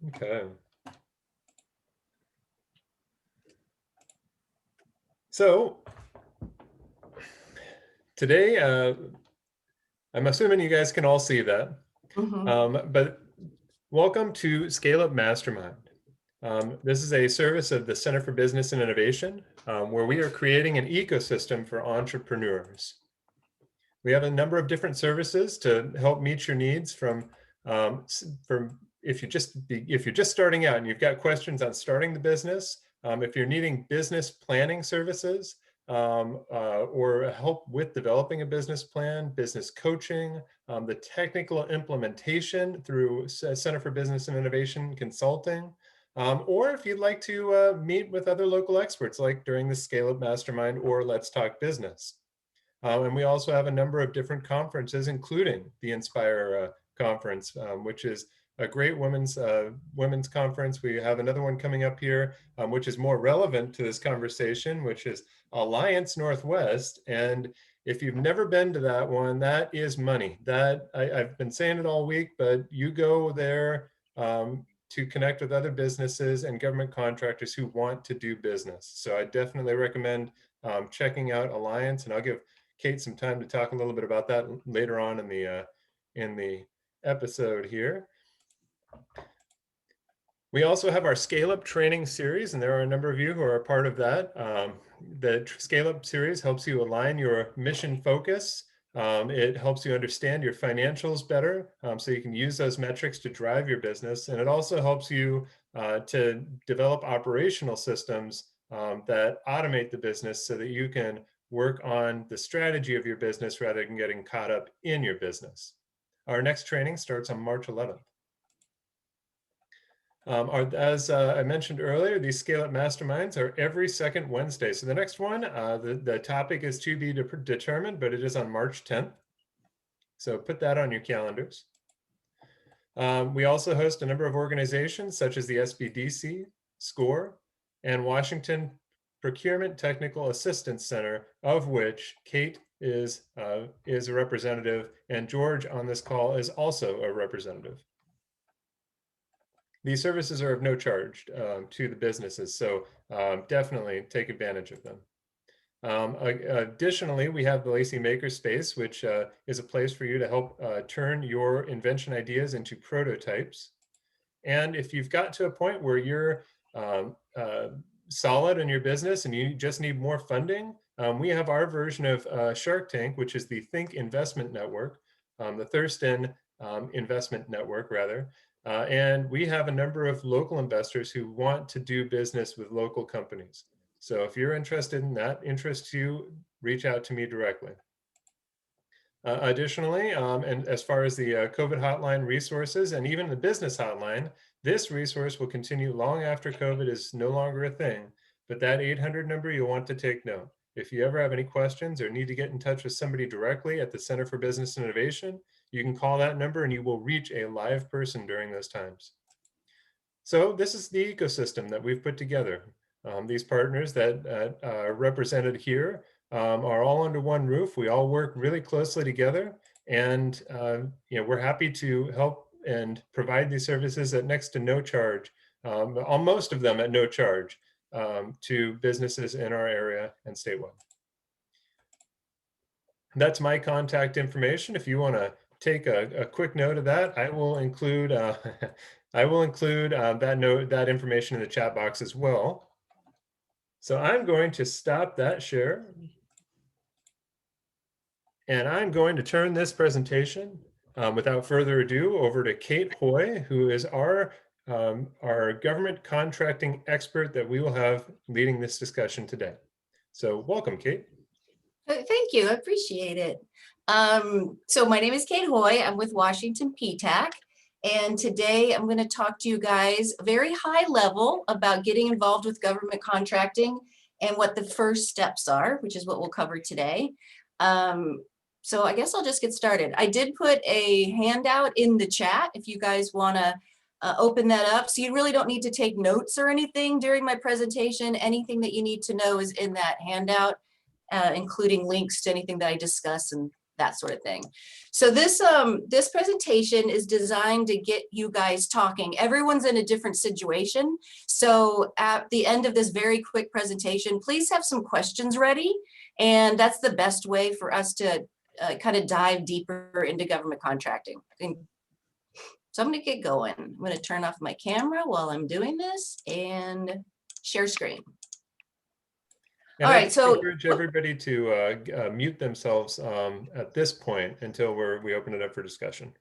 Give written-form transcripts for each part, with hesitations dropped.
Okay. So today, I'm assuming you guys can all see that, but welcome to ScaleUp Mastermind. This is a service of the Center for Business and Innovation, where we are creating an ecosystem for entrepreneurs. We have a number of different services to help meet your needs from if you're just starting out and you've got questions on starting the business, if you're needing business planning services, or help with developing a business plan, business coaching, the technical implementation through Center for Business and Innovation Consulting, or if you'd like to meet with other local experts like during the ScaleUp Mastermind or Let's Talk Business. And we also have a number of different conferences, including the Inspire conference, which is a great women's conference. We have another one coming up here, which is more relevant to this conversation, which is Alliance Northwest. And if you've never been to that one, that is money. That I've been saying it all week, but you go there to connect with other businesses and government contractors who want to do business. So I definitely recommend checking out Alliance, and I'll give Kate some time to talk a little bit about that later on in the episode here. We also have our ScaleUp training series, and there are a number of you who are a part of that. The ScaleUp series helps you align your mission focus. It helps you understand your financials better, so you can use those metrics to drive your business. And it also helps you to develop operational systems that automate the business so that you can work on the strategy of your business rather than getting caught up in your business. Our next training starts on March 11th. As I mentioned earlier, these ScaleUp Masterminds are every second Wednesday. So the next one, the topic is to be determined, but it is on March 10th. So put that on your calendars. We also host a number of organizations such as the SBDC, SCORE, and Washington Procurement Technical Assistance Center, of which Kate is a representative, and George on this call is also a representative. These services are of no charge to the businesses, so definitely take advantage of them. Additionally, we have the Lacey Makerspace, which is a place for you to help turn your invention ideas into prototypes. And if you've got to a point where you're solid in your business and you just need more funding, we have our version of Shark Tank, which is the Think Investment Network, the Thurston Investment Network, rather. And we have a number of local investors who want to do business with local companies. So if you're interested in that, interests you, reach out to me directly. Additionally, and as far as the COVID hotline resources and even the business hotline, this resource will continue long after COVID is no longer a thing, but that 800 number you'll want to take note. If you ever have any questions or need to get in touch with somebody directly at the Center for Business and Innovation, you can call that number and you will reach a live person during those times. So this is the ecosystem that we've put together. These partners that are represented here are all under one roof. We all work really closely together, and we're happy to help and provide these services at next to no charge, on most of them at no charge, to businesses in our area and statewide. That's my contact information. If you want to take a quick note of that, I will include that information in the chat box as well. So I'm going to stop that share, and I'm going to turn this presentation without further ado over to Kate Hoy, who is our government contracting expert that we will have leading this discussion today. So welcome, Kate. Thank you, I appreciate it. So my name is Kate Hoy, I'm with Washington PTAC, and today I'm going to talk to you guys very high level about getting involved with government contracting and what the first steps are, which is what we'll cover today. So I guess I'll just get started. I did put a handout in the chat if you guys want to open that up. So you really don't need to take notes or anything during my presentation. Anything that you need to know is in that handout, including links to anything that I discuss and that sort of thing. So this presentation is designed to get you guys talking. Everyone's in a different situation. So at the end of this very quick presentation, please have some questions ready. And that's the best way for us to kind of dive deeper into government contracting. So I'm going to get going. I'm going to turn off my camera while I'm doing this and share screen. And all I right, so encourage everybody to mute themselves at this point until we open it up for discussion.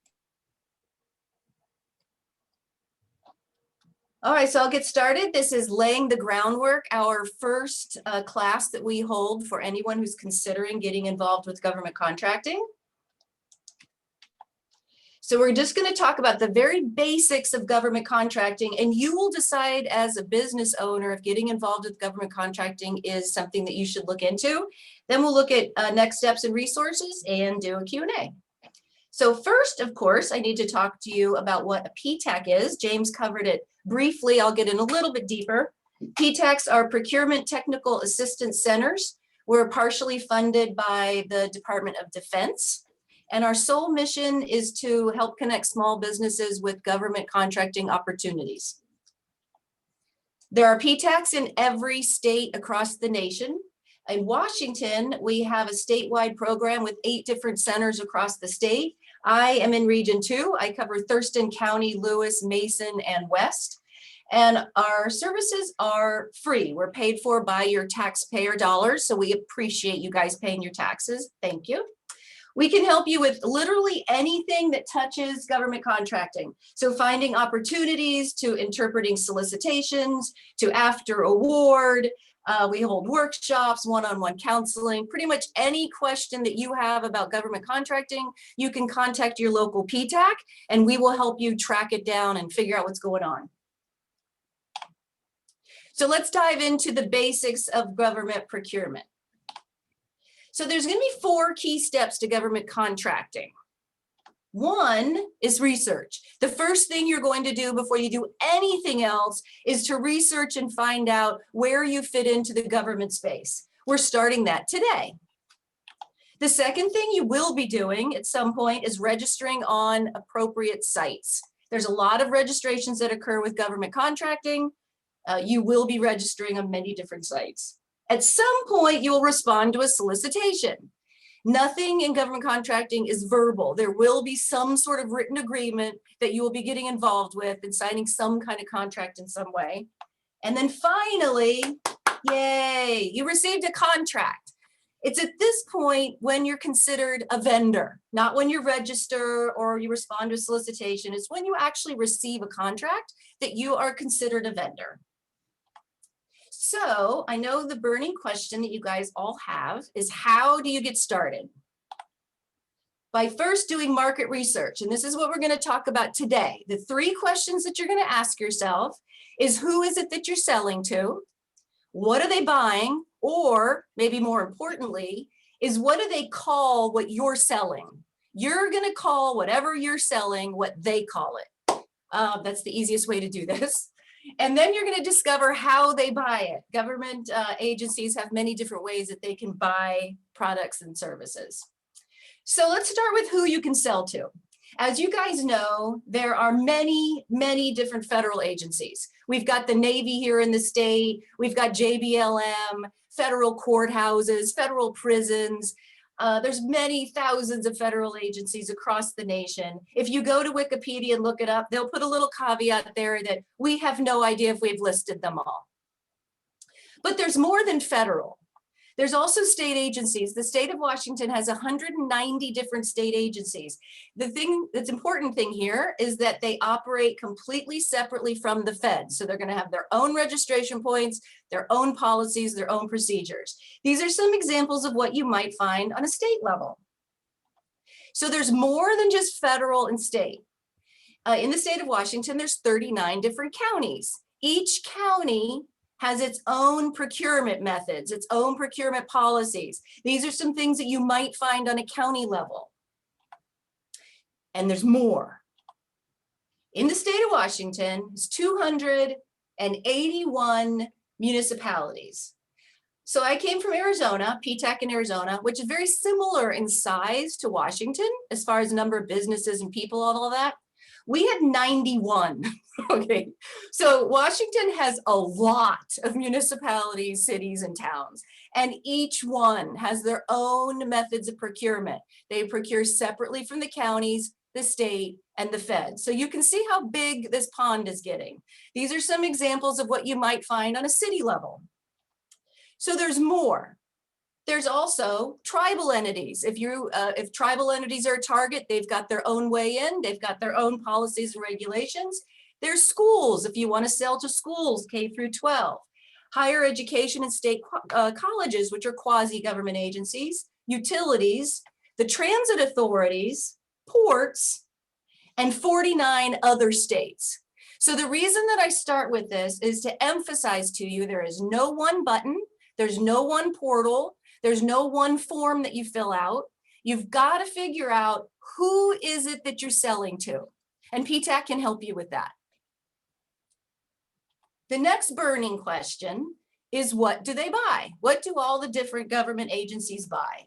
All right, so I'll get started. This is Laying the Groundwork, our first class that we hold for anyone who's considering getting involved with government contracting. So we're just going to talk about the very basics of government contracting, and you will decide as a business owner if getting involved with government contracting is something that you should look into. Then we'll look at next steps and resources and do a Q&A. So first, of course, I need to talk to you about what a PTAC is. James covered it briefly. I'll get in a little bit deeper. PTACs are Procurement Technical Assistance Centers. We're partially funded by the Department of Defense. And our sole mission is to help connect small businesses with government contracting opportunities. There are PTACs in every state across the nation. In Washington, we have a statewide program with 8 different centers across the state. I am in Region 2. I cover Thurston County, Lewis, Mason, and West. And our services are free. We're paid for by your taxpayer dollars, so we appreciate you guys paying your taxes. Thank you. We can help you with literally anything that touches government contracting. So finding opportunities, to interpreting solicitations, to after award. We hold workshops, one-on-one counseling. Pretty much any question that you have about government contracting, you can contact your local PTAC and we will help you track it down and figure out what's going on. So let's dive into the basics of government procurement. So there's going to be 4 key steps to government contracting. One is research. The first thing you're going to do before you do anything else is to research and find out where you fit into the government space. We're starting that today. The second thing you will be doing at some point is registering on appropriate sites. There's a lot of registrations that occur with government contracting. You will be registering on many different sites. At some point, you'll respond to a solicitation. Nothing in government contracting is verbal. There will be some sort of written agreement that you will be getting involved with and signing some kind of contract in some way. And then finally, yay, you received a contract. It's at this point when you're considered a vendor, not when you register or you respond to a solicitation. It's when you actually receive a contract that you are considered a vendor. So I know the burning question that you guys all have is, how do you get started? By first doing market research, and this is what we're going to talk about today. The 3 questions that you're going to ask yourself is, who is it that you're selling to? What are they buying? Or maybe more importantly, is what do they call what you're selling? You're going to call whatever you're selling what they call it. That's the easiest way to do this. And then you're going to discover how they buy it. Government agencies have many different ways that they can buy products and services. So let's start with who you can sell to. As you guys know, there are many, many different federal agencies. We've got the Navy here in the state. We've got JBLM, federal courthouses, federal prisons. There's many thousands of federal agencies across the nation. If you go to Wikipedia and look it up, they'll put a little caveat there that we have no idea if we've listed them all. But there's more than federal. There's also state agencies. The state of Washington has 190 different state agencies. That's important thing here is that they operate completely separately from the feds. So they're going to have their own registration points, their own policies, their own procedures. These are some examples of what you might find on a state level. So there's more than just federal and state. In the state of Washington, there's 39 different counties. Each county has its own procurement methods, its own procurement policies. These are some things that you might find on a county level. And there's more. In the state of Washington, there's 281 municipalities. So I came from Arizona, PTAC in Arizona, which is very similar in size to Washington as far as number of businesses and people, all of that. We had 91. Okay, so Washington has a lot of municipalities, cities, and towns, and each one has their own methods of procurement. They procure separately from the counties, the state, and the feds. So you can see how big this pond is getting. These are some examples of what you might find on a city level. So there's more. There's also tribal entities. If tribal entities are a target, they've got their own way in, they've got their own policies and regulations. There's schools, if you want to sell to schools, K through 12. Higher education and state colleges, which are quasi-government agencies, utilities, the transit authorities, ports, and 49 other states. So the reason that I start with this is to emphasize to you, there is no one button, there's no one portal, there's no one form that you fill out. You've got to figure out who is it that you're selling to, and PTAC can help you with that. The next burning question is, what do they buy? What do all the different government agencies buy?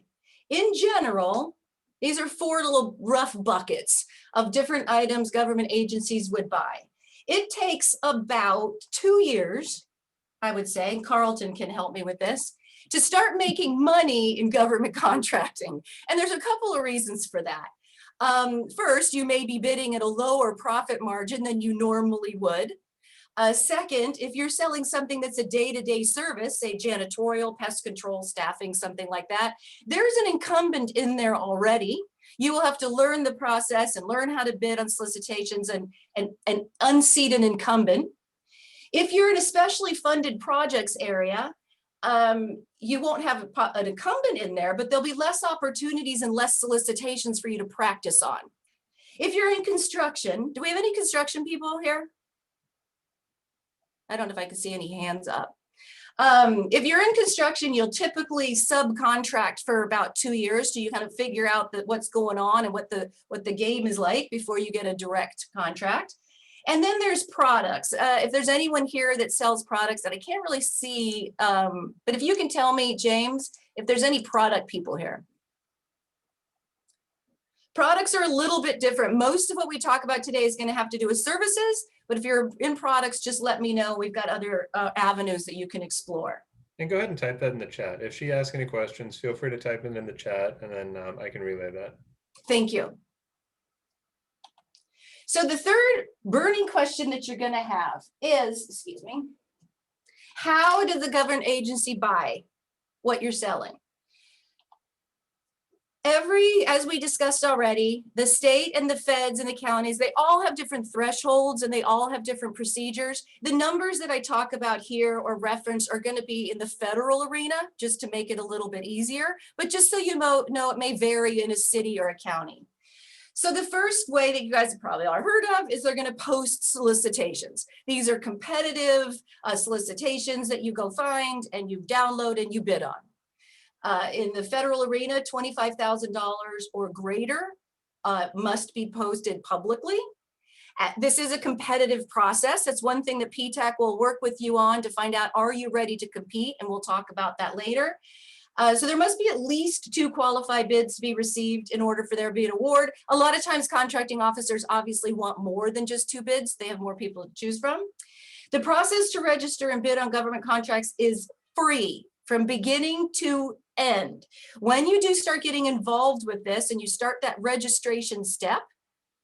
In general, these are 4 little rough buckets of different items government agencies would buy. It takes about 2 years, I would say, and Carlton can help me with this, to start making money in government contracting. And there's a couple of reasons for that. First, you may be bidding at a lower profit margin than you normally would. Second, if you're selling something that's a day-to-day service, say janitorial, pest control, staffing, something like that, there's an incumbent in there already. You will have to learn the process and learn how to bid on solicitations and unseat an incumbent. If you're in a specially funded projects area, you won't have an incumbent in there, but there'll be less opportunities and less solicitations for you to practice on. If you're in construction, do we have any construction people here? I don't know if I can see any hands up. If you're in construction, you'll typically subcontract for about 2 years till you kind of figure out what's going on and what the game is like before you get a direct contract. And then there's products. If there's anyone here that sells products that I can't really see, but if you can tell me, James, if there's any product people here. Products are a little bit different. Most of what we talk about today is going to have to do with services, but if you're in products, just let me know. We've got other avenues that you can explore. And go ahead and type that in the chat. If she asks any questions, feel free to type it in the chat, and then I can relay that. Thank you. So the third burning question that you're going to have is, excuse me, how does the government agency buy what you're selling? As we discussed already, the state and the feds and the counties, they all have different thresholds and they all have different procedures. The numbers that I talk about here or reference are going to be in the federal arena, just to make it a little bit easier. But just so you know, it may vary in a city or a county. So the first way that you guys have probably all heard of is they're going to post solicitations. These are competitive solicitations that you go find and you download and you bid on. In the federal arena, $25,000 or greater must be posted publicly. This is a competitive process. That's one thing that PTAC will work with you on to find out, are you ready to compete? And we'll talk about that later. So there must be at least 2 qualified bids to be received in order for there to be an award. A lot of times contracting officers obviously want more than just 2 bids. They have more people to choose from. The process to register and bid on government contracts is free from beginning to end. When you do start getting involved with this and you start that registration step,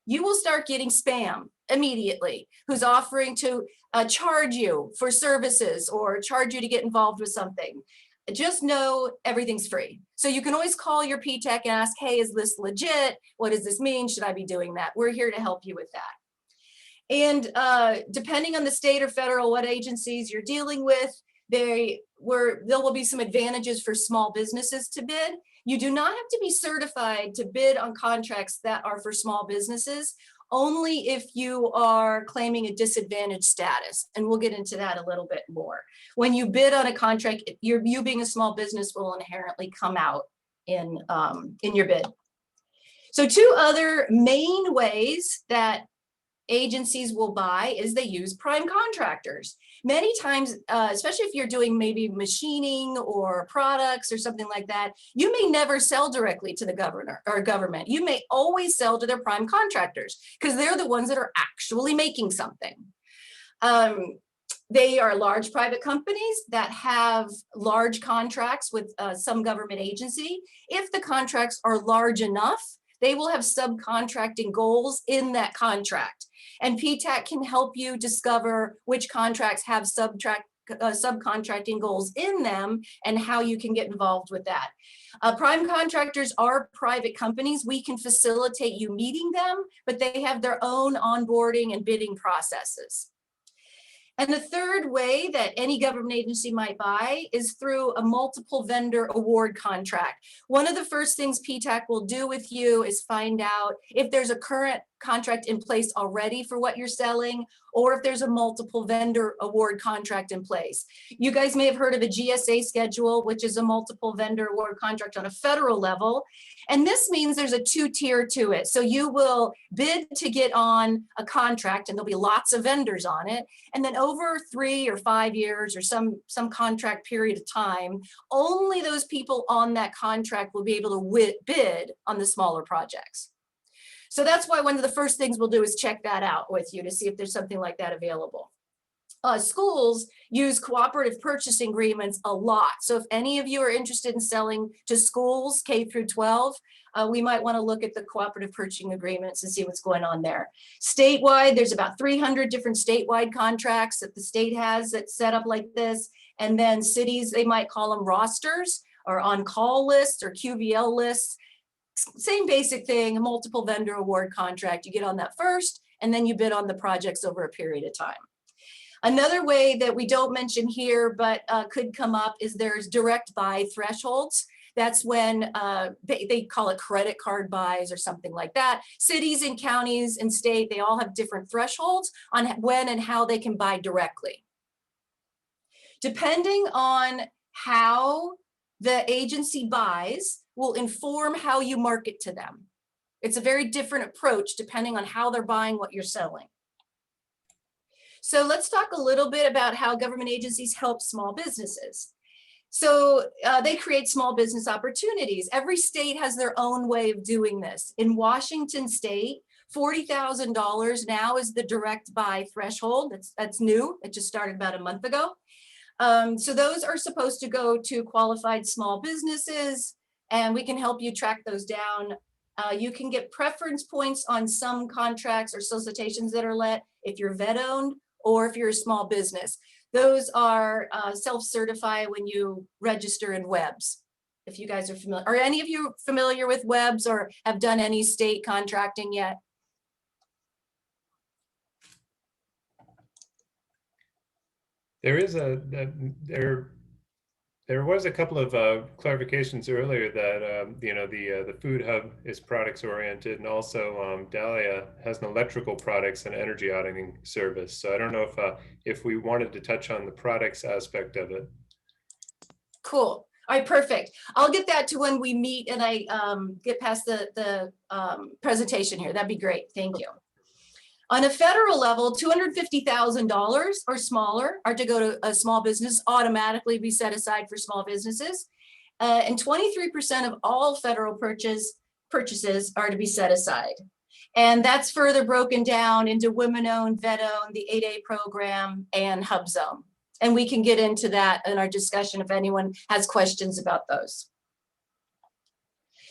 you will start getting spam immediately, who's offering to charge you for services or charge you to get involved with something. Just know everything's free. So you can always call your PTAC and ask, hey, is this legit? What does this mean? Should I be doing that? We're here to help you with that. And depending on the state or federal, what agencies you're dealing with, there will be some advantages for small businesses to bid. You do not have to be certified to bid on contracts that are for small businesses, only if you are claiming a disadvantaged status. And we'll get into that a little bit more. When you bid on a contract, you being a small business will inherently come out in your bid. So 2 other main ways that agencies will buy is they use prime contractors. Many times, especially if you're doing maybe machining or products or something like that, you may never sell directly to the government. You may always sell to their prime contractors because they're the ones that are actually making something. They are large private companies that have large contracts with some government agency. If the contracts are large enough, they will have subcontracting goals in that contract. And PTAC can help you discover which contracts have subcontracting goals in them and how you can get involved with that. Prime contractors are private companies. We can facilitate you meeting them, but they have their own onboarding and bidding processes. And the third way that any government agency might buy is through a multiple vendor award contract. One of the first things PTAC will do with you is find out if there's a current contract in place already for what you're selling, or if there's a multiple vendor award contract in place. You guys may have heard of a GSA schedule, which is a multiple vendor award contract on a federal level. And this means there's a two-tier to it. So you will bid to get on a contract, and there'll be lots of vendors on it. And then over 3 or 5 years or some contract period of time, only those people on that contract will be able to bid on the smaller projects. So that's why one of the first things we'll do is check that out with you to see if there's something like that available. Schools use cooperative purchasing agreements a lot. So if any of you are interested in selling to schools, K through 12, we might want to look at the cooperative purchasing agreements and see what's going on there. Statewide, there's about 300 different statewide contracts that the state has that's set up like this. And then cities, they might call them rosters or on-call lists or QVL lists. Same basic thing, a multiple vendor award contract. You get on that first, and then you bid on the projects over a period of time. Another way that we don't mention here, but could come up, is there's direct buy thresholds. That's when they call it credit card buys or something like that. Cities and counties and state, they all have different thresholds on when and how they can buy directly. Depending on how the agency buys will inform how you market to them. It's a very different approach depending on how they're buying what you're selling. So let's talk a little bit about how government agencies help small businesses. So they create small business opportunities. Every state has their own way of doing this. In Washington state, $40,000 now is the direct buy threshold. That's new. It just started about a month ago. So those are supposed to go to qualified small businesses, and we can help you track those down. You can get preference points on some contracts or solicitations that are let if you're vet-owned or if you're a small business. Those are self-certify when you register in WEBs. If you guys are familiar, are any of you familiar with WEBs or have done any state contracting yet? There is there was a couple of clarifications earlier that the food hub is products oriented, and also Dahlia has an electrical products and energy auditing service. So I don't know if we wanted to touch on the products aspect of it. Cool. All right, perfect. I'll get that to when we meet and I get past the presentation here. That'd be great. Thank you. On a federal level, $250,000 or smaller are to go to a small business, automatically be set aside for small businesses. And 23% of all federal purchases are to be set aside. And that's further broken down into women-owned, vet-owned, the 8A program, and Hub Zone. And we can get into that in our discussion if anyone has questions about those.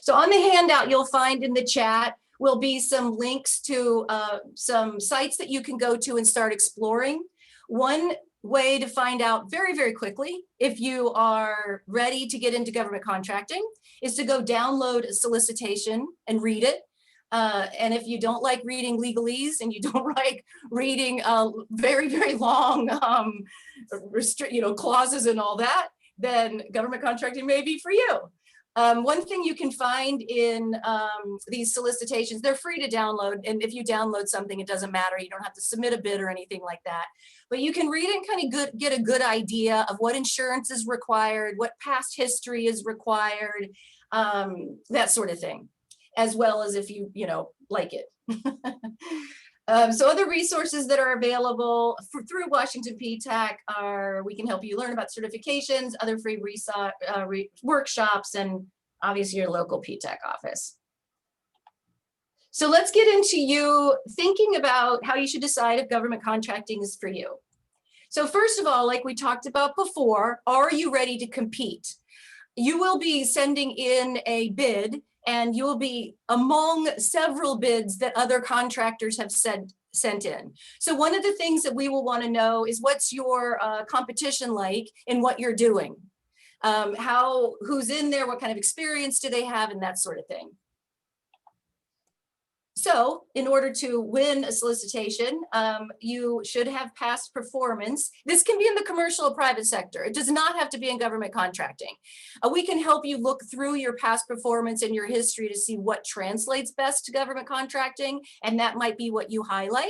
So on the handout you'll find in the chat will be some links to some sites that you can go to and start exploring. One way to find out very, very quickly if you are ready to get into government contracting is to go download a solicitation and read it. And if you don't like reading legalese and you don't like reading very, very long clauses and all that, then government contracting may be for you. One thing you can find in these solicitations, they're free to download. And if you download something, it doesn't matter. You don't have to submit a bid or anything like that. But you can read and kind of get a good idea of what insurance is required, what past history is required, that sort of thing, as well as if you like it. So other resources that are available through Washington PTAC are, we can help you learn about certifications, other free workshops, and obviously your local PTAC office. So let's get into you thinking about how you should decide if government contracting is for you. So first of all, like we talked about before, are you ready to compete? You will be sending in a bid, and you will be among several bids that other contractors have sent in. So one of the things that we will want to know is what's your competition like in what you're doing? Who's in there, what kind of experience do they have, and that sort of thing. So in order to win a solicitation, you should have past performance. This can be in the commercial or private sector. It does not have to be in government contracting. We can help you look through your past performance and your history to see what translates best to government contracting, and that might be what you highlight.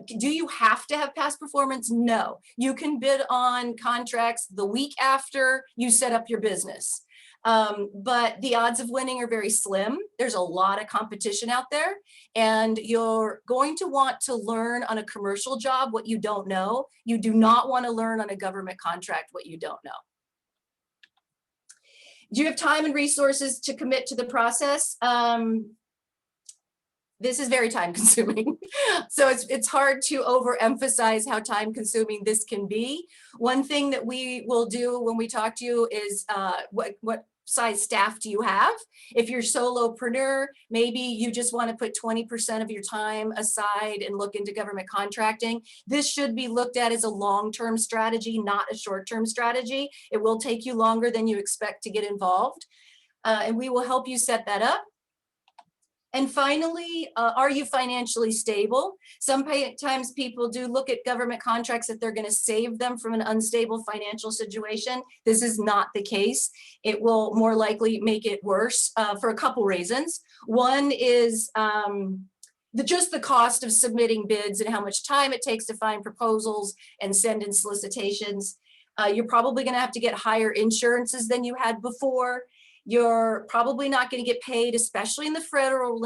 Do you have to have past performance? No. You can bid on contracts the week after you set up your business. But the odds of winning are very slim. There's a lot of competition out there, and you're going to want to learn on a commercial job what you don't know. You do not want to learn on a government contract what you don't know. Do you have time and resources to commit to the process? This is very time consuming. So it's hard to overemphasize how time consuming this can be. One thing that we will do when we talk to you is what size staff do you have? If you're solopreneur, maybe you just want to put 20% of your time aside and look into government contracting. This should be looked at as a long-term strategy, not a short-term strategy. It will take you longer than you expect to get involved, and we will help you set that up. And finally, are you financially stable? Sometimes people do look at government contracts that they're going to save them from an unstable financial situation. This is not the case. It will more likely make it worse for a couple reasons. One is just the cost of submitting bids and how much time it takes to find proposals and send in solicitations. You're probably going to have to get higher insurances than you had before. You're probably not going to get paid, especially in the federal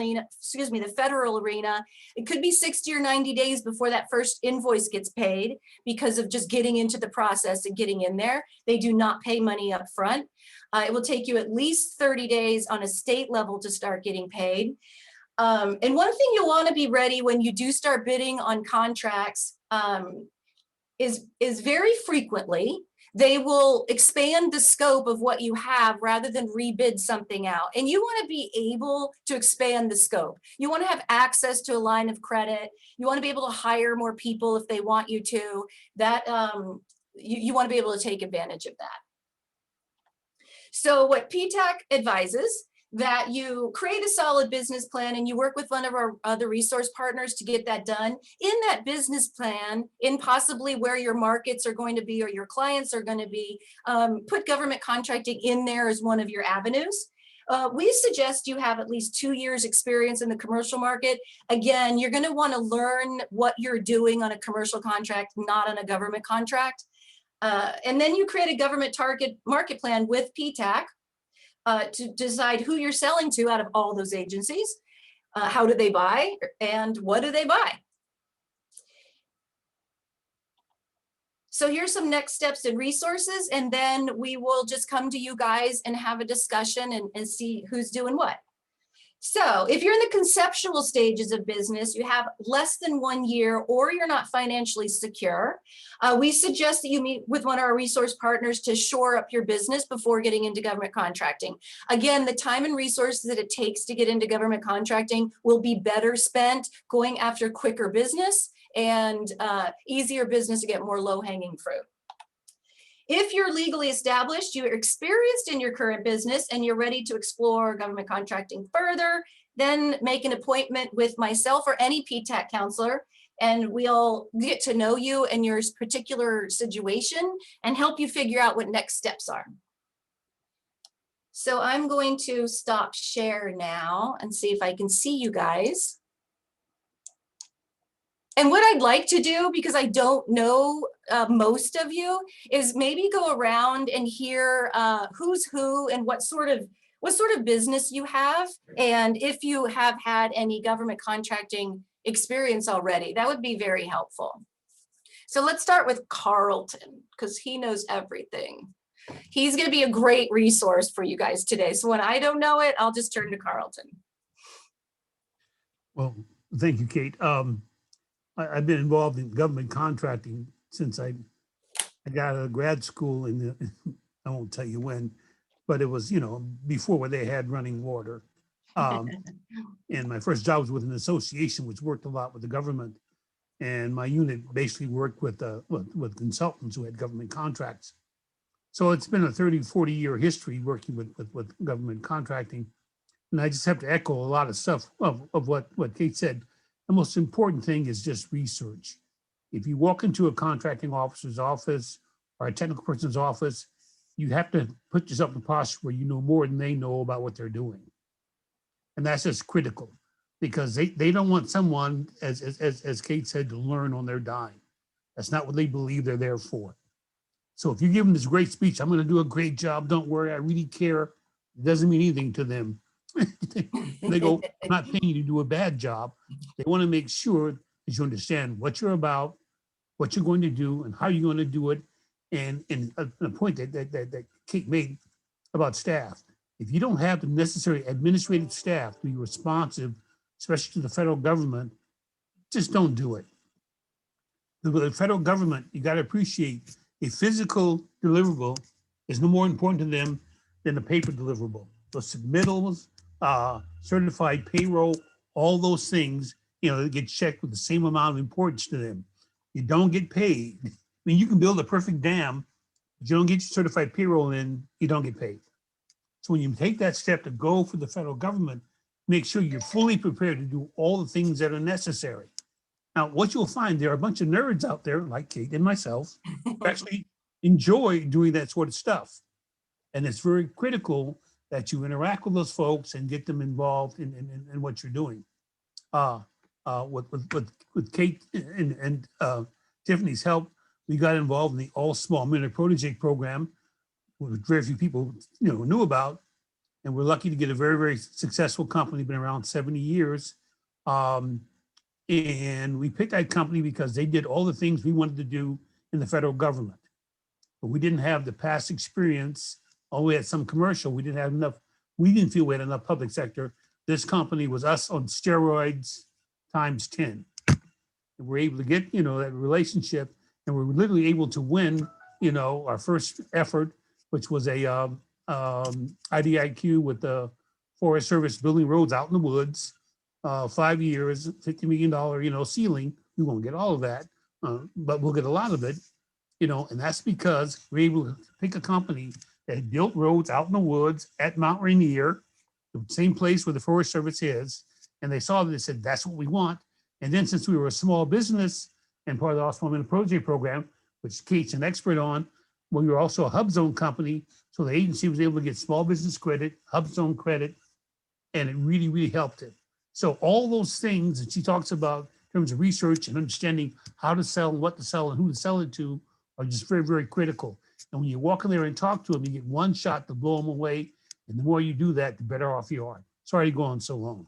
arena. It could be 60 or 90 days before that first invoice gets paid because of just getting into the process and getting in there. They do not pay money up front. It will take you at least 30 days on a state level to start getting paid. And one thing you'll want to be ready when you do start bidding on contracts is very frequently they will expand the scope of what you have rather than rebid something out. And you want to be able to expand the scope. You want to have access to a line of credit. You want to be able to hire more people if they want you to. That you want to be able to take advantage of that. So what PTAC advises, that you create a solid business plan and you work with one of our other resource partners to get that done. In that business plan, in possibly where your markets are going to be or your clients are going to be, put government contracting in there as one of your avenues. We suggest you have at least 2 years experience in the commercial market. Again, you're going to want to learn what you're doing on a commercial contract, not on a government contract. And then you create a government target market plan with PTAC. To decide who you're selling to out of all those agencies, how do they buy, and what do they buy? So here's some next steps and resources, and then we will just come to you guys and have a discussion and see who's doing what. So if you're in the conceptual stages of business, you have less than 1 year, or you're not financially secure, we suggest that you meet with one of our resource partners to shore up your business before getting into government contracting. Again, the time and resources that it takes to get into government contracting will be better spent going after quicker business and easier business to get more low-hanging fruit. If you're legally established, you're experienced in your current business, and you're ready to explore government contracting further, then make an appointment with myself or any PTAC counselor, and we'll get to know you and your particular situation and help you figure out what next steps are. So I'm going to stop share now and see if I can see you guys. And what I'd like to do, because I don't know most of you, is maybe go around and hear who's who and what sort of business you have, and if you have had any government contracting experience already. That would be very helpful. So let's start with Carlton, because he knows everything. He's going to be a great resource for you guys today. So when I don't know it, I'll just turn to Carlton. Well, thank you, Kate. I've been involved in government contracting since I got out of grad school in the, I won't tell you when, but it was, you know, before where they had running water. And my first job was with an association which worked a lot with the government. And my unit basically worked with consultants who had government contracts. So it's been a 30, 40-year history working with government contracting. And I just have to echo a lot of stuff of what Kate said. The most important thing is just research. If you walk into a contracting officer's office or a technical person's office, you have to put yourself in a posture where you know more than they know about what they're doing. And that's just critical, because they don't want someone, as Kate said, to learn on their dime. That's not what they believe they're there for. So if you give them this great speech, I'm going to do a great job, don't worry, I really care, it doesn't mean anything to them. They go, I'm not paying you to do a bad job. They want to make sure that you understand what you're about, what you're going to do, and how you're going to do it. And a point that Kate made about staff. If you don't have the necessary administrative staff to be responsive, especially to the federal government, just don't do it. With the federal government, you got to appreciate a physical deliverable is no more important to them than a paper deliverable. Those submittals, certified payroll, all those things, you know, they get checked with the same amount of importance to them. You don't get paid. I mean, you can build a perfect dam, but you don't get your certified payroll in, you don't get paid. So when you take that step to go for the federal government, make sure you're fully prepared to do all the things that are necessary. Now, what you'll find, there are a bunch of nerds out there like Kate and myself who actually enjoy doing that sort of stuff. And it's very critical that you interact with those folks and get them involved in what you're doing. With Kate and Tiffany's help, we got involved in the All Small Minute Protege program, which very few people knew about. And we're lucky to get a very, very successful company, been around 70 years. And we picked that company because they did all the things we wanted to do in the federal government. But we didn't have the past experience. Although we had some commercial, we didn't have enough. We didn't feel we had enough public sector. This company was us on steroids times 10. And we're able to get, that relationship, and we're literally able to win, our first effort, which was a IDIQ with the Forest Service building roads out in the woods, 5 years, $50 million, ceiling. We won't get all of that, but we'll get a lot of it, and that's because we're able to pick a company that built roads out in the woods at Mount Rainier, the same place where the Forest Service is. And they saw that, they said, that's what we want. And then since we were a small business and part of the All Small Minute Protege program, which Kate's an expert on, we were also a hub zone company. So the agency was able to get small business credit, hub zone credit, and it really, really helped it. So all those things that she talks about in terms of research and understanding how to sell, what to sell, and who to sell it to are just very, very critical. And when you walk in there and talk to them, you get one shot to blow them away. And the more you do that, the better off you are. Sorry to go on so long.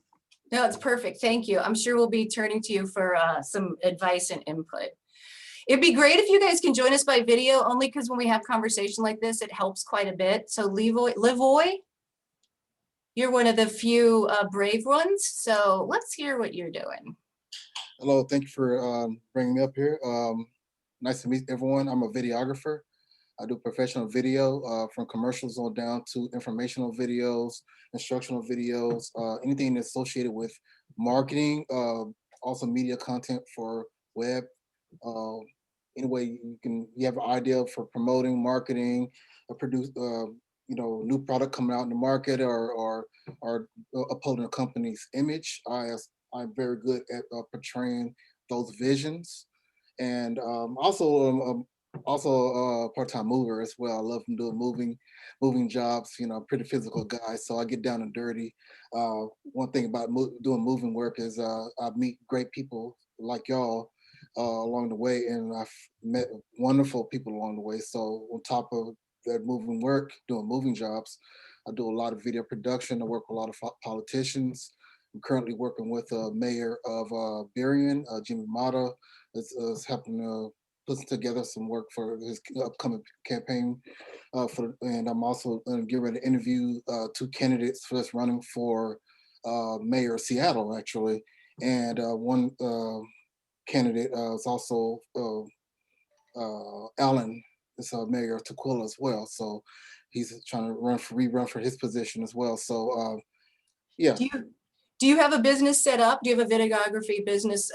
No, it's perfect. Thank you. I'm sure we'll be turning to you for some advice and input. It'd be great if you guys can join us by video, only because when we have conversation like this, it helps quite a bit. So Livoy, you're one of the few brave ones. So let's hear what you're doing. Hello, thank you for bringing me up here. Nice to meet everyone. I'm a videographer. I do professional video from commercials on down to informational videos, instructional videos, anything that's associated with marketing, also media content for web. Anyway, you have an idea for promoting, marketing, produce, new product coming out in the market, or upholding a company's image. I'm very good at portraying those visions, and also a part-time mover as well. I love doing moving jobs. Pretty physical guy, so I get down and dirty. One thing about doing moving work is I meet great people like y'all along the way, and I've met wonderful people along the way. So on top of that moving work, doing moving jobs, I do a lot of video production. I work with a lot of politicians I'm currently working with Mayor of Berrien, Jimmy Mata, is helping put together some work for his upcoming campaign. And I'm also getting ready to interview 2 candidates for this running for Mayor of Seattle, actually. And one candidate is also Allen, is Mayor of Tukwila as well. So he's trying to rerun for his position as well. So yeah. Do you have a business set up? Do you have a videography business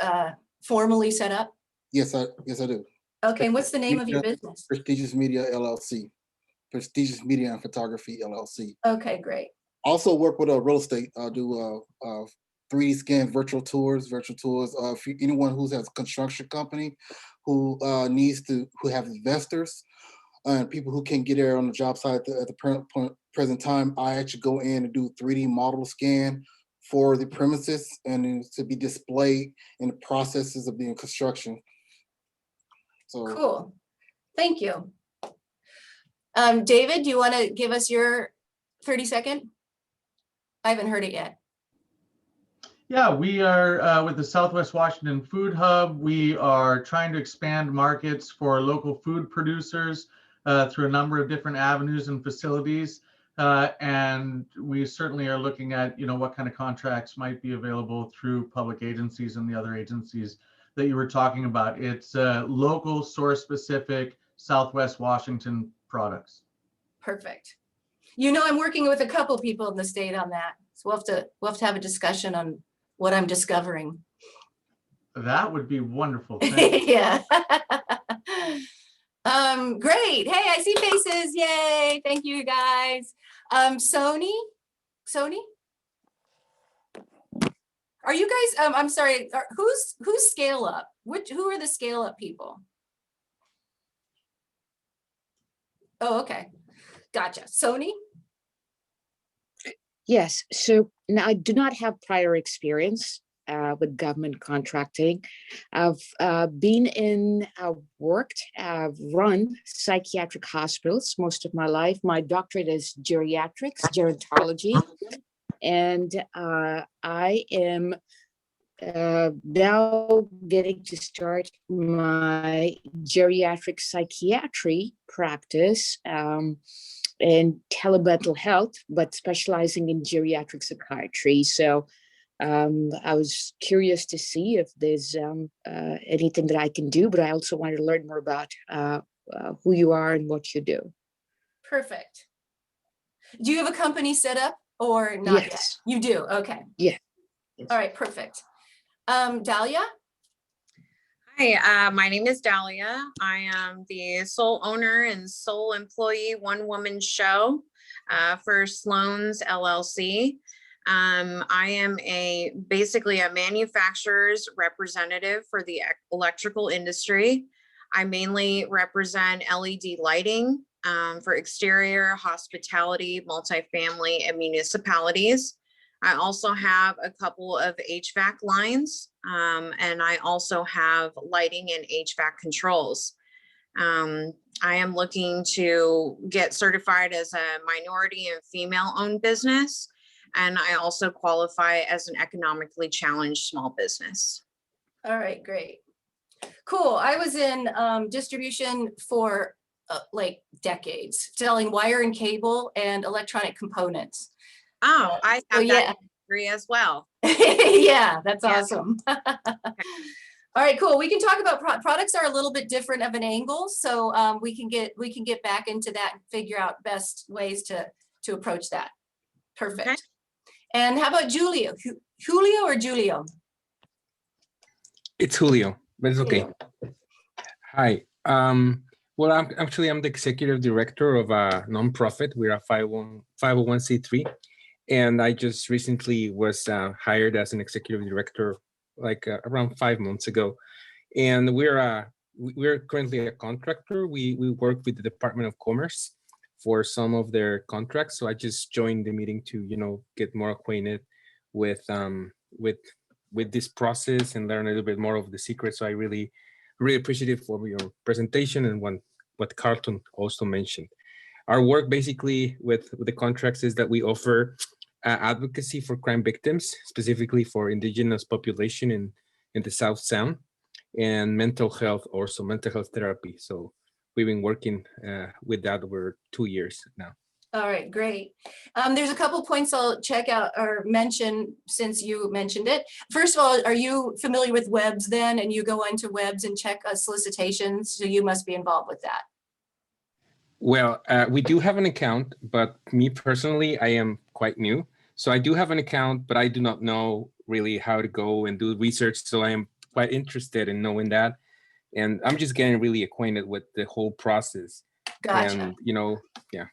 formally set up? Yes, I do. Okay, and what's the name of your business? Prestigious Media LLC. Prestigious Media and Photography LLC. Okay, great. Also work with real estate. I do 3D scan virtual tours. For anyone who has a construction company who who have investors and people who can't get there on the job site at the present time, I actually go in and do 3D model scan for the premises and to be displayed in the processes of being construction. So cool. Thank you. David, do you want to give us your 30-second? I haven't heard it yet. Yeah, we are with the Southwest Washington Food Hub. We are trying to expand markets for local food producers through a number of different avenues and facilities. And we certainly are looking at, what kind of contracts might be available through public agencies and the other agencies that you were talking about. It's local, source-specific, Southwest Washington products. Perfect. I'm working with a couple people in the state on that. So we'll have to have a discussion on what I'm discovering. That would be wonderful. Thank you. Yeah. Great. Hey, I see faces. Yay. Thank you guys. Sony? Are you guys, I'm sorry, who's ScaleUp? Who are the ScaleUp people? Oh, okay. Gotcha. Sony? Yes, so now I do not have prior experience with government contracting. I've worked, I've run psychiatric hospitals most of my life. My doctorate is geriatrics, gerontology, and I am now getting to start my geriatric psychiatry practice in telemental health, but specializing in geriatric psychiatry. So I was curious to see if there's anything that I can do, but I also wanted to learn more about who you are and what you do. Perfect. Do you have a company set up or not Yes. yet? You do, okay. Yeah. Yes. All right, perfect. Dahlia? Hi, my name is Dahlia. I am the sole owner and sole employee one-woman show for Sloan's LLC. I am basically a manufacturer's representative for the electrical industry. I mainly represent LED lighting for exterior, hospitality, multifamily, and municipalities. I also have a couple of HVAC lines, and I also have lighting and HVAC controls. I am looking to get certified as a minority and female-owned business, and I also qualify as an economically challenged small business. All right, great. Cool. I was in distribution for like decades, selling wire and cable and electronic components. Oh, I have yeah. that degree as well. Yeah, that's Yeah. awesome. All right, cool. We can talk about products are a little bit different of an angle, so we can get back into that and figure out best ways to approach that. Perfect. Okay. And how about Julio? Julio or Julio? It's Julio, but it's okay. Julio. Hi. Well, I'm the executive director of a nonprofit. We're a 501c3, and I just recently was hired as an executive director like around 5 months ago. And we're currently a contractor. We work with the Department of Commerce for some of their contracts. So I just joined the meeting to get more acquainted with this process and learn a little bit more of the secrets. So I really appreciative for your presentation and what Carlton also mentioned. Our work basically with the contracts is that we offer advocacy for crime victims, specifically for indigenous population in the South Sound, and mental health, also mental health therapy. So we've been working with that over 2 years now. All right, great. There's a couple points I'll check out or mention since you mentioned it. First of all, are you familiar with webs then? And you go into webs and check solicitations, so you must be involved with that. Well, we do have an account, but me personally, I am quite new. So I do have an account, but I do not know really how to go and do research. So I am quite interested in knowing that. And I'm just getting really acquainted with the whole process. Gotcha. And, you know, yeah.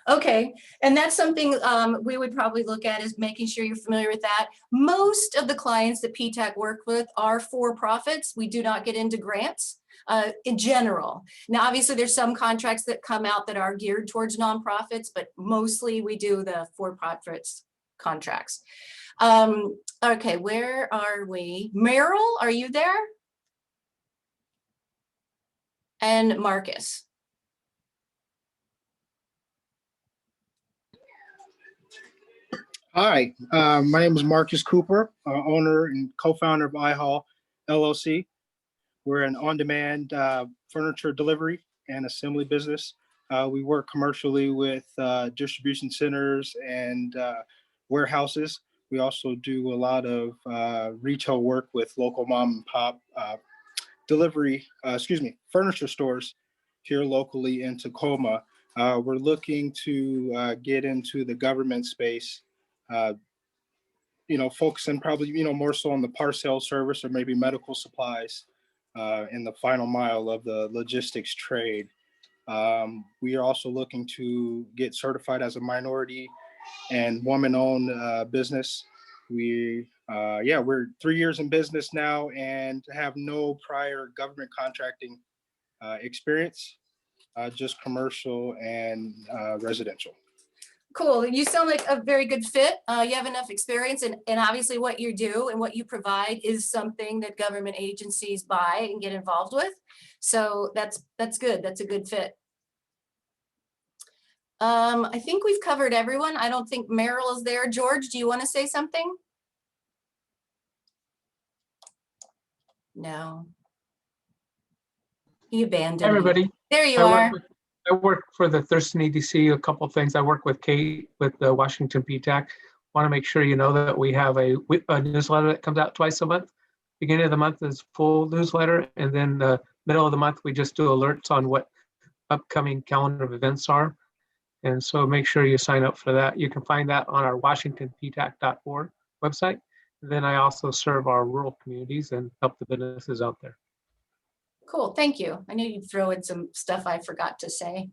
Okay, and that's something we would probably look at, is making sure you're familiar with that. Most of the clients that PTAC work with are for-profits. We do not get into grants in general. Now, obviously, there's some contracts that come out that are geared towards nonprofits, but mostly we do the for-profits contracts. Okay, where are we? Meryl, are you there? And Marcus. Hi, my name is Marcus Cooper, owner and co-founder of iHall LLC. We're an on-demand furniture delivery and assembly business. We work commercially with distribution centers and warehouses. We also do a lot of retail work with local mom and pop furniture stores here locally in Tacoma. We're looking to get into the government space, focusing probably, more so on the parcel service or maybe medical supplies in the final mile of the logistics trade. We are also looking to get certified as a minority and woman-owned business. We're 3 years in business now and have no prior government contracting experience, just commercial and residential. Cool. You sound like a very good fit. You have enough experience, and obviously what you do and what you provide is something that government agencies buy and get involved with. So that's good. That's a good fit. I think we've covered everyone. I don't think Meryl is there. George, do you want to say something? No. He abandoned everybody. me. There you are. I work for the Thurston EDC, a couple of things. I work with Kate with the Washington PTAC. Want to make sure you know that we have a newsletter that comes out twice a month. Beginning of the month is full newsletter, and then the middle of the month we just do alerts on what upcoming calendar of events are. And so make sure you sign up for that. You can find that on our washingtonptac.org website. And then I also serve our rural communities and help the businesses out there. Cool, thank you. I knew you'd throw in some stuff I forgot to say.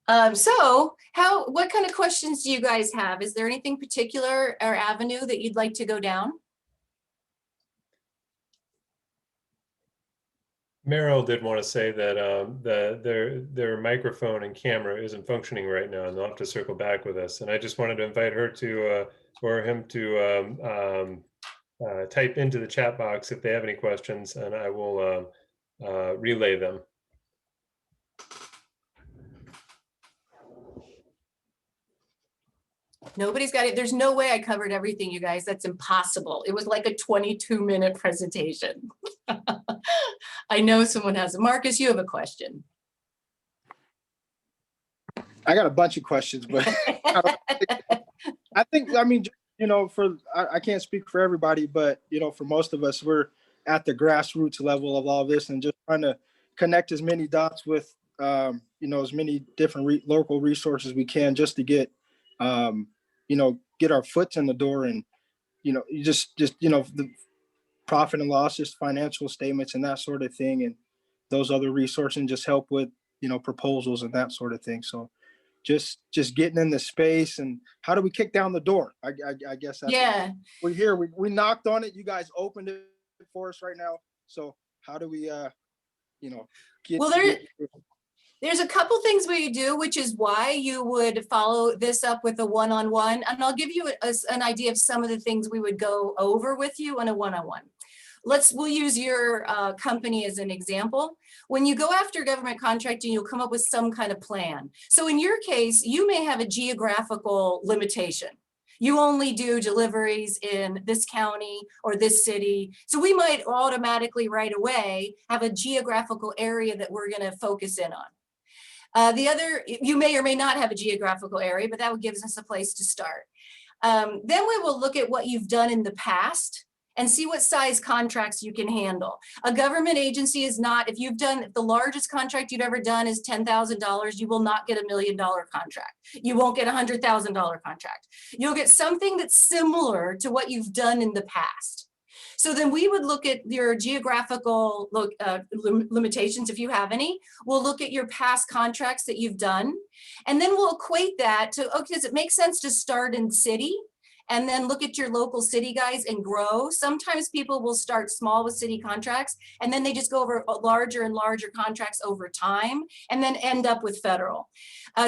What kind of questions do you guys have? Is there anything particular or avenue that you'd like to go down? Meryl did want to say that their microphone and camera isn't functioning right now, and they'll have to circle back with us. And I just wanted to invite her to, or him to type into the chat box if they have any questions, and I will relay them. Nobody's got it. There's no way I covered everything, you guys. That's impossible. It was like a 22-minute presentation. I know someone has it. Marcus, you have a question. I got a bunch of questions, but I think, I can't speak for everybody, but, for most of us, we're at the grassroots level of all this and just trying to connect as many dots with, as many different local resources we can just to get, get our foot in the door and, the profit and losses, financial statements and that sort of thing. And those other resources and just help with, proposals and that sort of thing. So just getting in the space and how do we kick down the door? I guess that's we're here. We knocked on it. You guys opened it for us right now. So how do we, there's a couple things we do, which is why you would follow this up with a one-on-one. And I'll give you an idea of some of the things we would go over with you on a one-on-one. We'll use your company as an example. When you go after government contracting, you'll come up with some kind of plan. So in your case, you may have a geographical limitation. You only do deliveries in this county or this city. So we might automatically right away have a geographical area that we're going to focus in on. The other, you may or may not have a geographical area, but that would give us a place to start. Then we will look at what you've done in the past and see what size contracts you can handle. A government agency is not, if the largest contract you've ever done is $10,000, you will not get $1 million contract. You won't get a $100,000 contract. You'll get something that's similar to what you've done in the past. So then we would look at your geographical limitations, if you have any. We'll look at your past contracts that you've done, and then we'll equate that to, okay, does it make sense to start in city? And then look at your local city guys and grow. Sometimes people will start small with city contracts, and then they just go over larger and larger contracts over time, and then end up with federal.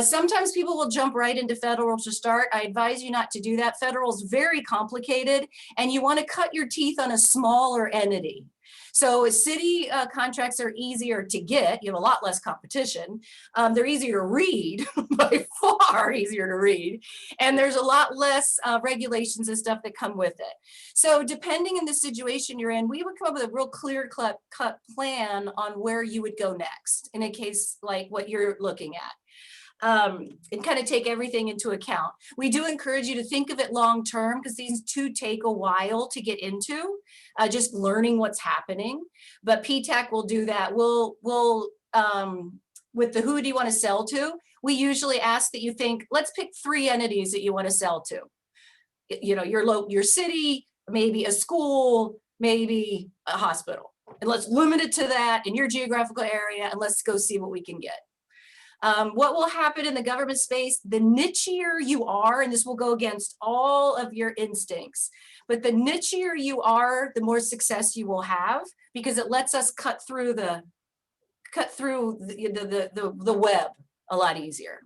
Sometimes people will jump right into federal to start. I advise you not to do that. Federal is very complicated, and you want to cut your teeth on a smaller entity. So city contracts are easier to get. You have a lot less competition. They're easier to read, by far easier to read. And there's a lot less regulations and stuff that come with it. So depending on the situation you're in, we would come up with a real clear-cut plan on where you would go next in a case like what you're looking at. And kind of take everything into account. We do encourage you to think of it long-term, because these do take a while to get into, just learning what's happening. But PTAC will do that. We'll with the who do you want to sell to, we usually ask that you think, let's pick 3 entities that you want to sell to. You know, your city, maybe a school, maybe a hospital. And let's limit it to that in your geographical area, and let's go see what we can get. What will happen in the government space, the nichier you are, and this will go against all of your instincts, but the nichier you are, the more success you will have, because it lets us cut through the web a lot easier.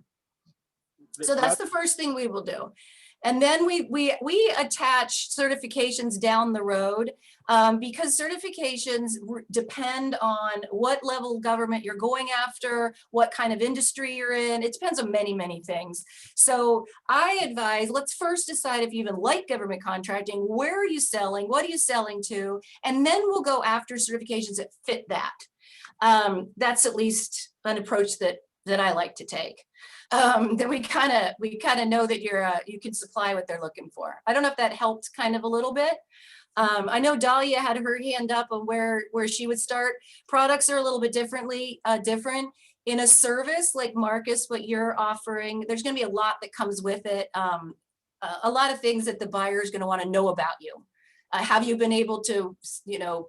So that's the first thing we will do. And then we attach certifications down the road, because certifications depend on what level of government you're going after, what kind of industry you're in. It depends on many, many things. So I advise, let's first decide if you even like government contracting, where are you selling, what are you selling to, and then we'll go after certifications that fit that. That's at least an approach that I like to take. Then we kind of know that you can supply what they're looking for. I don't know if that helped kind of a little bit. I know Dahlia had her hand up on where she would start. Products are a little bit different. In a service like Marcus, what you're offering, there's going to be a lot that comes with it. A lot of things that the buyer is going to want to know about you. Have you been able to,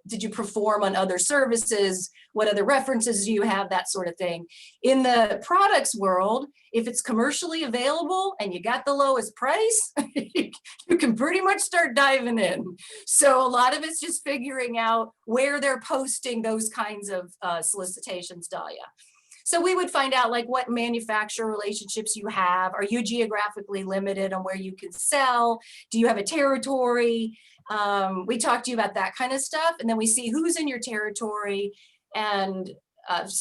did you perform on other services? What other references do you have? That sort of thing. In the products world, if it's commercially available and you got the lowest price, you can pretty much start diving in. So a lot of it's just figuring out where they're posting those kinds of solicitations, Dahlia. So we would find out like what manufacturer relationships you have. Are you geographically limited on where you can sell? Do you have a territory? We talk to you about that kind of stuff, and then we see who's in your territory and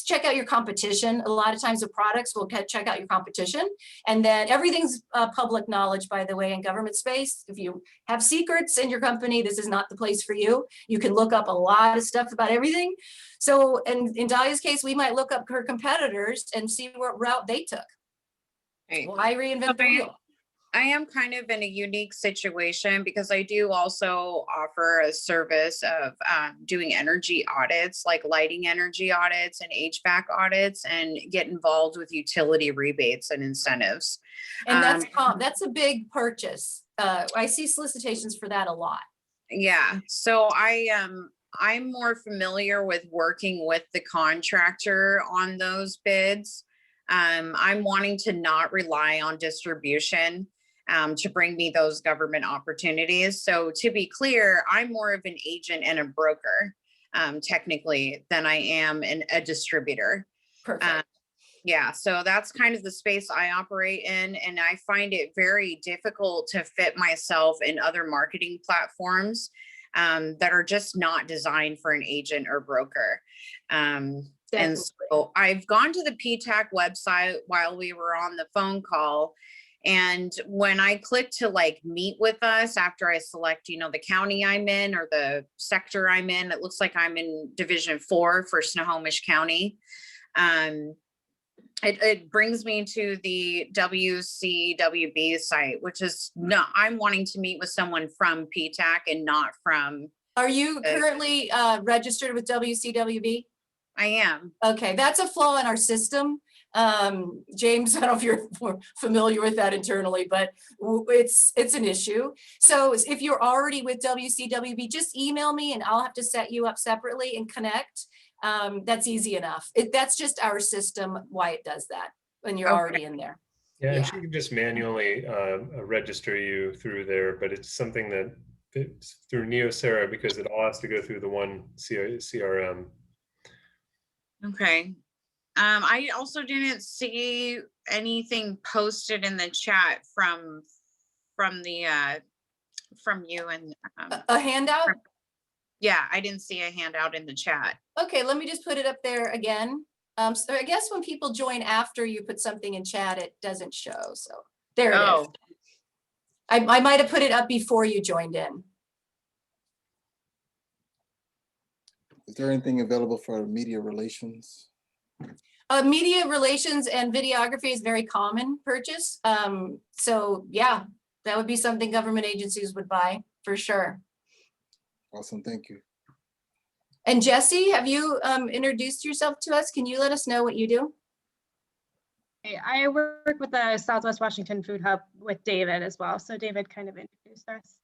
check out your competition. A lot of times the products will check out your competition, and then everything's public knowledge, by the way, in government space. If you have secrets in your company, this is not the place for you. You can look up a lot of stuff about everything. So in Dahlia's case, we might look up her competitors and see what route they took. Right. Why reinvent the wheel? I am kind of in a unique situation because I do also offer a service of doing energy audits, like lighting energy audits and HVAC audits, and get involved with utility rebates and incentives. And that's a big purchase. I see solicitations for that a lot. Yeah, so I'm more familiar with working with the contractor on those bids. I'm wanting to not rely on distribution to bring me those government opportunities. So to be clear, I'm more of an agent and a broker, technically, than I am a distributor. Perfect. Yeah, so that's kind of the space I operate in, and I find it very difficult to fit myself in other marketing platforms that are just not designed for an agent or broker. And so I've gone to the PTAC website while we were on the phone call, And when I click to like meet with us after I select, you know, the county I'm in or the sector I'm in, it looks like I'm in Division 4 for Snohomish County. It brings me to the WCWB site, which is no, I'm wanting to meet with someone from PTAC and not from. Are you currently registered with WCWB? I am. Okay, that's a flaw in our system. James, I don't know if you're familiar with that internally, but it's an issue. So if you're already with WCWB, just email me and I'll have to set you up separately and connect. That's easy enough. That's just our system, why it does that when you're already in there. Yeah, and she can just manually register you through there, but it's something that fits through Neosera because it all has to go through the one CRM. Okay. I also didn't see anything posted in the chat from you and A handout? yeah, I didn't see a handout in the chat. Okay, let me just put it up there again. So I guess when people join after you put something in chat, it doesn't show. So there it is. I might have put it up before you joined in. Is there anything available for media relations? Media relations and videography is very common purchase. So yeah, that would be something government agencies would buy for sure. Awesome, thank you. And Jesse, have you introduced yourself to us? Can you let us know what you do? Hey, I work with the Southwest Washington Food Hub with David as well. So David kind of introduced us.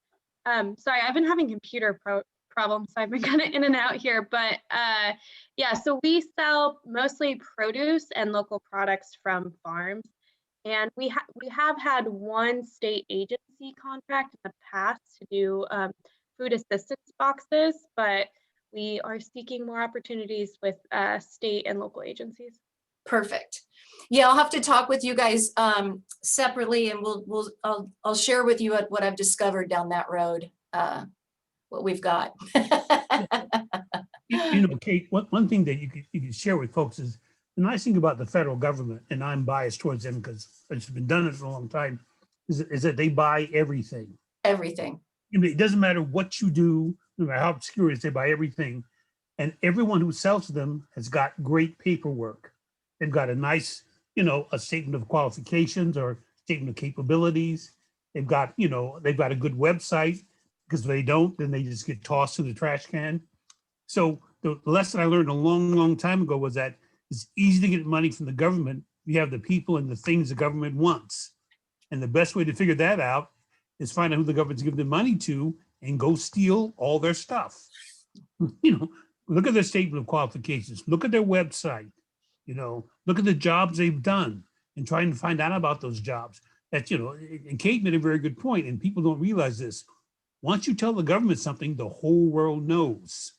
Sorry, I've been having computer problems, so I've been kind of in and out here. But yeah, so we sell mostly produce and local products from farms. And we have had one state agency contract in the past to do food assistance boxes, but we are seeking more opportunities with state and local agencies. Perfect. Yeah, I'll have to talk with you guys separately, and I'll share with you what I've discovered down that road, what we've got. You know, Kate, one thing that you can share with folks is the nice thing about the federal government, and I'm biased towards them because I've been done it for a long time, is that they buy everything. Everything. I mean, it doesn't matter what you do, no matter how obscure it is, they buy everything. And everyone who sells to them has got great paperwork. They've got a nice, you know, a statement of qualifications or statement of capabilities. They've got, you know, they've got a good website, because if they don't, then they just get tossed in the trash can. So the lesson I learned a long, long time ago was that it's easy to get money from the government. You have the people and the things the government wants. And the best way to figure that out is find out who the government's giving the money to and go steal all their stuff. You know, look at their statement of qualifications, look at their website, you know, look at the jobs they've done and try and find out about those jobs. That, you know, and Kate made a very good point, and people don't realize this. Once you tell the government something, the whole world knows.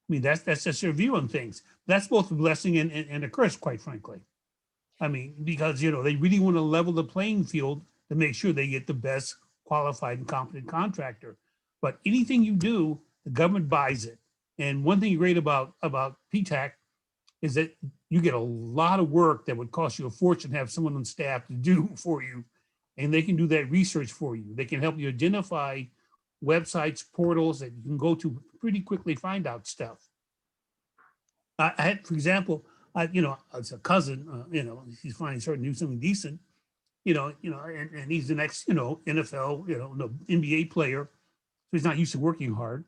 I mean, that's just their view on things. That's both a blessing and a curse, quite frankly. I mean, because, you know, they really want to level the playing field to make sure they get the best qualified and competent contractor. But anything you do, the government buys it. And one thing great about PTAC is that you get a lot of work that would cost you a fortune to have someone on staff to do for you. And they can do that research for you. They can help you identify websites, portals that you can go to pretty quickly, find out stuff. I had, for example, you know, it's a cousin, you know, he's finally starting to do something decent, and he's the next, you know, NFL, you know, NBA player. So he's not used to working hard,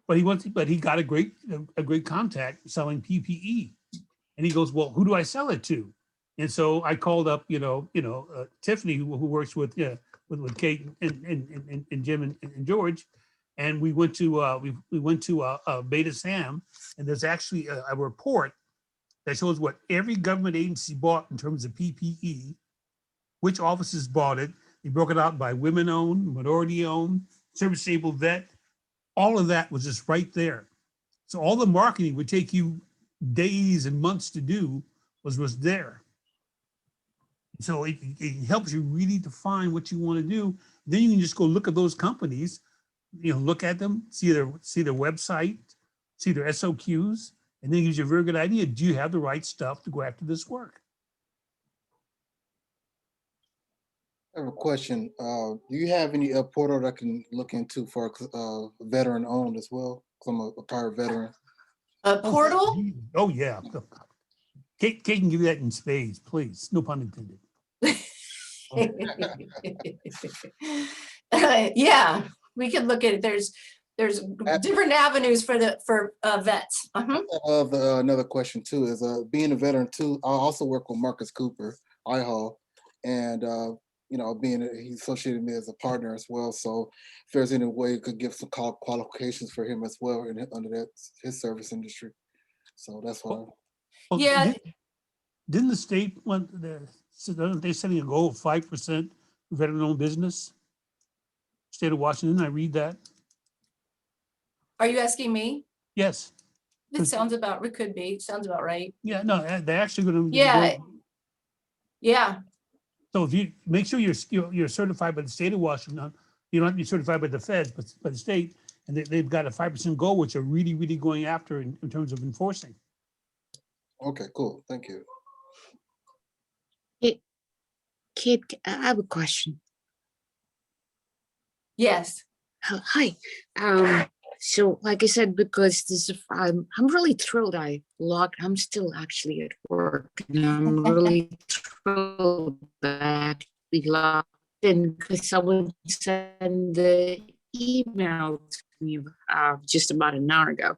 but he got a great contact selling PPE. And he goes, well, who do I sell it to? And so I called up, Tiffany, who works with Kate and Jim and George, and we went to Beta Sam, and there's actually a report that shows what every government agency bought in terms of PPE, which offices bought it. They broke it out by women-owned, minority-owned, service-disabled vet. All of that was just right there. So all the marketing would take you days and months to do was there. So it helps you really define what you want to do. Then you can just go look at those companies, look at them, see their website, see their SOQs, and then it gives you a very good idea. Do you have the right stuff to go after this work? I have a question. Do you have any portal that I can look into for veteran owned as well? 'Cause I'm a retired veteran. A portal? Oh, yeah. Kate can give you that in spades, please. No pun intended. Yeah, we could look at it. There's different avenues for vets. Another question too is being a veteran too. I also work with Marcus Cooper, IHAL, and you know, he associated me as a partner as well. So if there's any way you could give some qualifications for him as well under his service industry. So that's why. Well, Yeah. Didn't the state want they're setting a goal of 5% veteran-owned business? State of Washington, I read that. Are you asking me? Yes. It sounds about, it could be, sounds about right. Yeah, no, they're actually going to. Yeah. Yeah. So if you make sure you're certified by the state of Washington, you don't have to be certified by the feds, but by the state, and they've got a 5% goal, which are really, really going after in terms of enforcing. Okay, cool. Thank you. Kate, I have a question. Yes. Hi. So like I said, because I'm really thrilled I'm still actually at work, and I'm really thrilled that we logged in because someone sent the email to me just about an hour ago.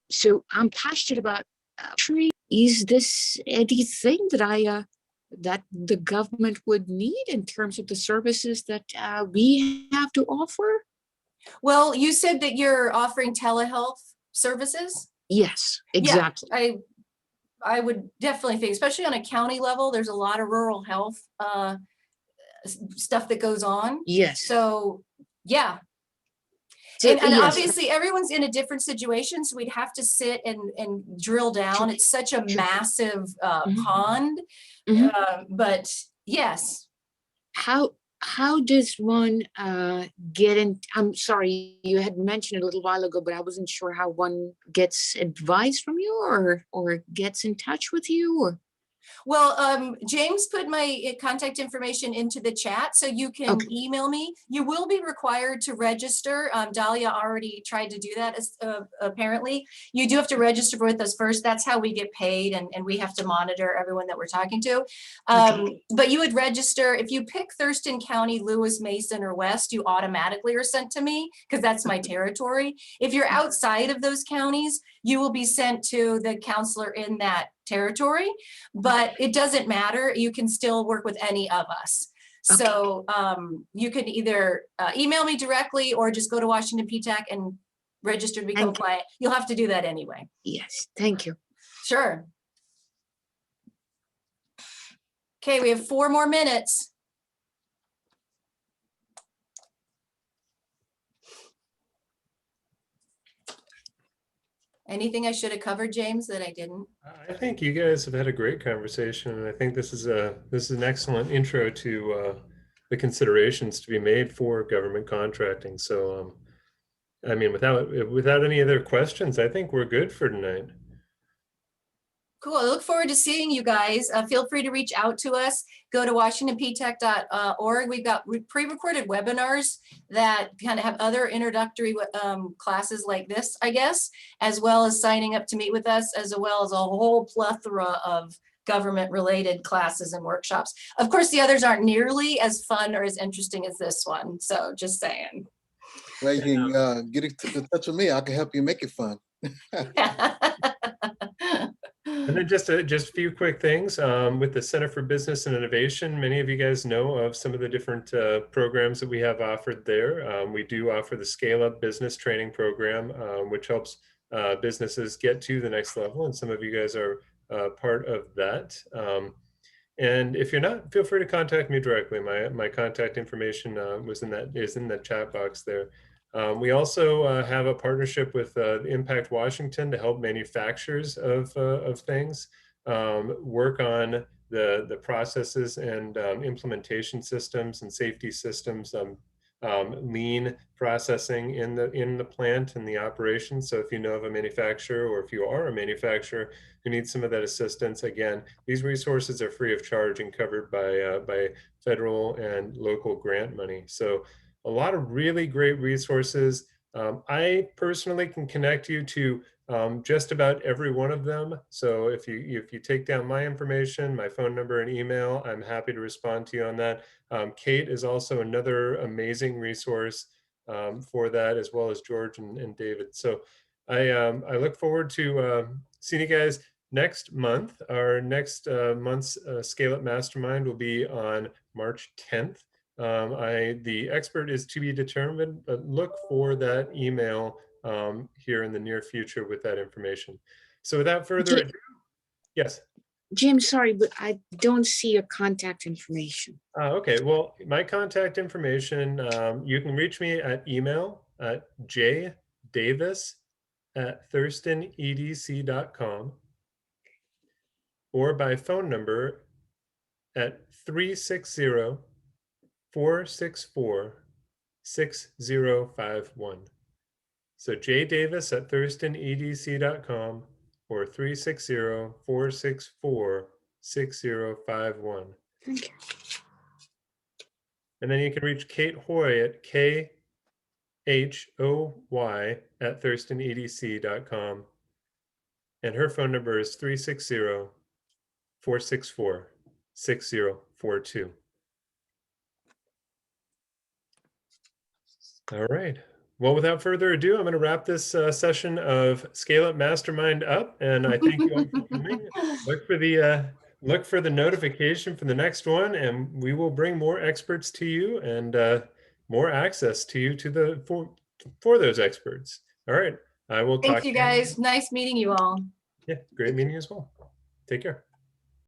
So I'm passionate about tree. Is this anything that that the government would need in terms of the services that we have to offer? Well, you said that you're offering telehealth services? Yes, exactly. Yeah, I would definitely think, especially on a county level, there's a lot of rural health stuff that goes on. Yes. So, yeah. And obviously everyone's in a different situation, so we'd have to sit and drill down. It's such a massive pond, but yes. How does one get in? I'm sorry, you had mentioned a little while ago, but I wasn't sure how one gets advice from you or gets in touch with you. Or well, James put my contact information into the chat, so you can email me. You will be required to register. Dahlia already tried to do that, apparently. You do have to register with us first. That's how we get paid, and we have to monitor everyone that we're talking to. But you would register. If you pick Thurston County, Lewis, Mason, or West, you automatically are sent to me because that's my territory. If you're outside of those counties, you will be sent to the counselor in that territory, but it doesn't matter. You can still work with any of us. So you can either email me directly or just go to Washington PTAC and register to become a client. You'll have to do that anyway. Yes, thank you. Sure. Okay, we have 4 more minutes. Anything I should have covered, James, that I didn't? I think you guys have had a great conversation, and I think this is an excellent intro to the considerations to be made for government contracting. So, I mean, without any other questions, I think we're good for tonight. Cool. I look forward to seeing you guys. Feel free to reach out to us. Go to washingtonptac.org. We've got pre-recorded webinars that kind of have other introductory classes like this, I guess, as well as signing up to meet with us, as well as a whole plethora of government-related classes and workshops. Of course, the others aren't nearly as fun or as interesting as this one. So just saying. Well, you can get in touch with me. I can help you make it fun. And then just a few quick things with the Center for Business and Innovation. Many of you guys know of some of the different programs that we have offered there. We do offer the ScaleUp Business Training Program, which helps businesses get to the next level. And some of you guys are part of that. And if you're not, feel free to contact me directly. My contact information is in the chat box there. We also have a partnership with Impact Washington to help manufacturers of things work on the processes and implementation systems and safety systems lean processing in the plant and the operation. So if you know of a manufacturer, or if you are a manufacturer who needs some of that assistance, again, these resources are free of charge and covered by federal and local grant money. So a lot of really great resources. I personally can connect you to just about every one of them. So if you take down my information, my phone number and email, I'm happy to respond to you on that. Kate is also another amazing resource for that, as well as George and David. So I look forward to seeing you guys next month. Our next month's ScaleUp Mastermind will be on March 10th. The expert is to be determined, but look for that email here in the near future with that information. So without further ado, yes. Jim, sorry, but I don't see your contact information. Okay, well, my contact information, you can reach me at email at jdavis@thurstonedc.com or by phone number at 360-464-6051. So jdavis@thurstonedc.com or 360-464-6051. Thank you. And then you can reach Kate Hoy at KHOY@thurstonedc.com. And her phone number is 360-464-6042. All right. Well, without further ado, I'm going to wrap this session of ScaleUp Mastermind up, and I thank you all for coming. Look for the notification for the next one, and we will bring more experts to you and more access to you for those experts. All right. I will talk Thank you guys. Nice meeting you all. Yeah, great meeting you as well. Take care.